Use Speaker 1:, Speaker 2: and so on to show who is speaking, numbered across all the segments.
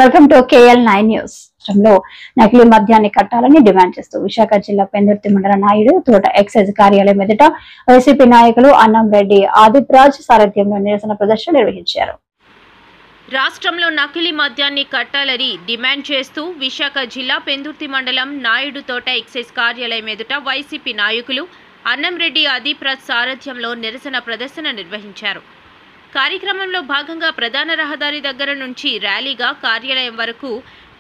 Speaker 1: Welcome to KL9 news. రాష్ట్రంలో నకిలీ మద్యాన్ని కట్టాలని డిమాండ్ చేస్తూ విశాఖ జిల్లా పెందుర్తి మండల నాయుడు తోట ఎక్సైజ్ కార్యాలయం ఎదుట వైసీపీ నాయకులు అన్నం రెడ్డి, ఆదిప్ రాజ్ సారథ్యంలో నిరసన ప్రదర్శన నిర్వహించారు.
Speaker 2: రాష్ట్రంలో నకిలీ మద్యాన్ని కట్టాలని డిమాండ్ చేస్తూ విశాఖ జిల్లా పెందుర్తి మండలం నాయుడు తోట ఎక్సైజ్ కార్యాలయం ఎదుట వైసీపీ నాయకులు అన్నం రెడ్డి, ఆదిప్ రాజ్ సారథ్యంలో నిరసన ప్రదర్శన నిర్వహించారు. కార్యక్రమంలో భాగంగా ప్రధాన రహదారి దగ్గర నుంచి ర్యాలీగా కార్యాలయం వరకు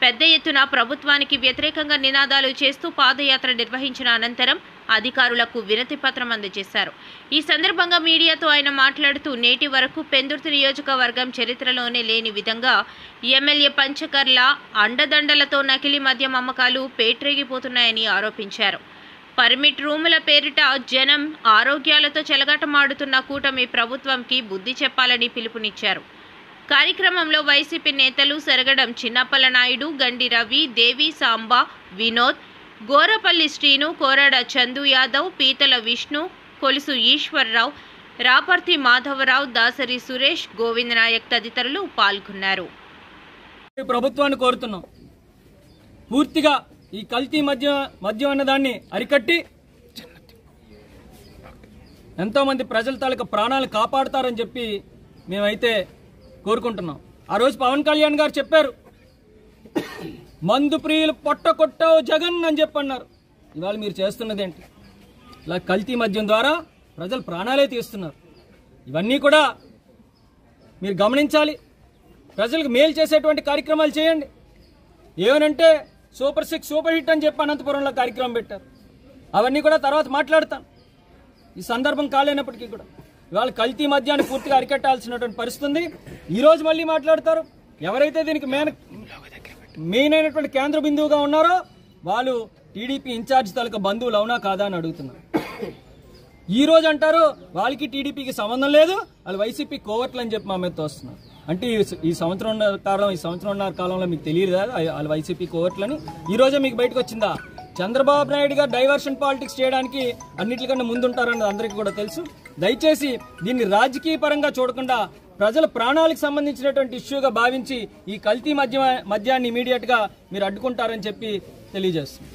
Speaker 2: పెద్ద ఎత్తున ప్రభుత్వానికి వ్యతిరేకంగా నినాదాలు చేస్తూ పాదయాత్ర నిర్వహించిన అనంతరం అధికారులకు వినతి పత్రం అందజేశారు. ఈ సందర్భంగా మీడియాతో ఆయన మాట్లాడుతూ నేటి వరకు పెందుర్తి నియోజకవర్గం చరిత్రలోనే లేని విధంగా ఎమ్మెల్యే పంచకర్ల అండదండలతో నకిలీ మద్యం అమ్మకాలు పేట్రేగిపోతున్నాయని ఆరోపించారు. పర్మిట్ రూముల పేరిట జనం ఆరోగ్యాలతో చెలగాటమాడుతున్న కూటమి ప్రభుత్వంకి బుద్ధి చెప్పాలని పిలుపునిచ్చారు. కార్యక్రమంలో వైసీపీ నేతలు సరగడం చిన్నపల్ల నాయుడు, గండి రవి, దేవి సాంబా, వినోద్, గోరపల్లి శ్రీను, కోరాడ చందు యాదవ్, పీతల విష్ణు, కొలుసు ఈశ్వర్రావు, రాపర్తి మాధవరావు, దాసరి సురేష్, గోవింద్ నాయక్ తదితరులు పాల్గొన్నారు.
Speaker 3: ప్రభుత్వాన్ని కోరుతున్నాం, పూర్తిగా ఈ కల్తీ మద్యం అన్నదాన్ని అరికట్టి ఎంతో మంది ప్రజల తాలూకా ప్రాణాలు కాపాడుతారని చెప్పి మేమైతే కోరుకుంటున్నాం. ఆ రోజు పవన్ కళ్యాణ్ గారు చెప్పారు, మందు ప్రియులు పొట్ట కొట్టావు జగన్ అని చెప్పన్నారు. ఇవాళ మీరు చేస్తున్నది ఏంటి? ఇలా కల్తీ మద్యం ద్వారా ప్రజలు ప్రాణాలే తీస్తున్నారు. ఇవన్నీ కూడా మీరు గమనించాలి. ప్రజలకు మేలు చేసేటువంటి కార్యక్రమాలు చేయండి. ఏమనంటే సూపర్ 6 సూపర్ హిట్ అని చెప్పి అనంతపురంలో కార్యక్రమం పెట్టారు. అవన్నీ కూడా తర్వాత మాట్లాడతాను. ఈ సందర్భం కాలేనప్పటికీ కూడా ఇవాళ కల్తీ మద్యాన్ని పూర్తిగా అరికట్టాల్సినటువంటి పరిస్థితి ఉంది. ఈరోజు మళ్ళీ మాట్లాడతారు. ఎవరైతే దీనికి మెయిన్ అయినటువంటి కేంద్ర బిందువుగా ఉన్నారో వాళ్ళు టీడీపీ ఇన్ఛార్జ్ తాలూకా బంధువులు అవునా కాదా అని అడుగుతున్నారు. ఈ రోజు అంటారు వాళ్ళకి టీడీపీకి సంబంధం లేదు, వాళ్ళు వైసీపీ కోవర్ట్లు అని చెప్పి మా మీద తోస్తున్నారు. అంటే ఈ సంవత్సరంన్నర కాలంలో మీకు తెలియదు కదా వాళ్ళు వైసీపీ కోవర్ట్లని? ఈ రోజే మీకు బయటకు వచ్చిందా? చంద్రబాబు నాయుడు గారు డైవర్షన్ పాలిటిక్స్ చేయడానికి అన్నిటికన్నా ముందుంటారన్నది అందరికీ కూడా తెలుసు. దయచేసి దీన్ని రాజకీయ పరంగా చూడకుండా ప్రజల ప్రాణాలకు సంబంధించినటువంటి ఇష్యూగా భావించి ఈ కల్తీ మద్యాన్ని ఇమీడియట్ గా మీరు అడ్డుకుంటారని చెప్పి తెలియజేస్తుంది.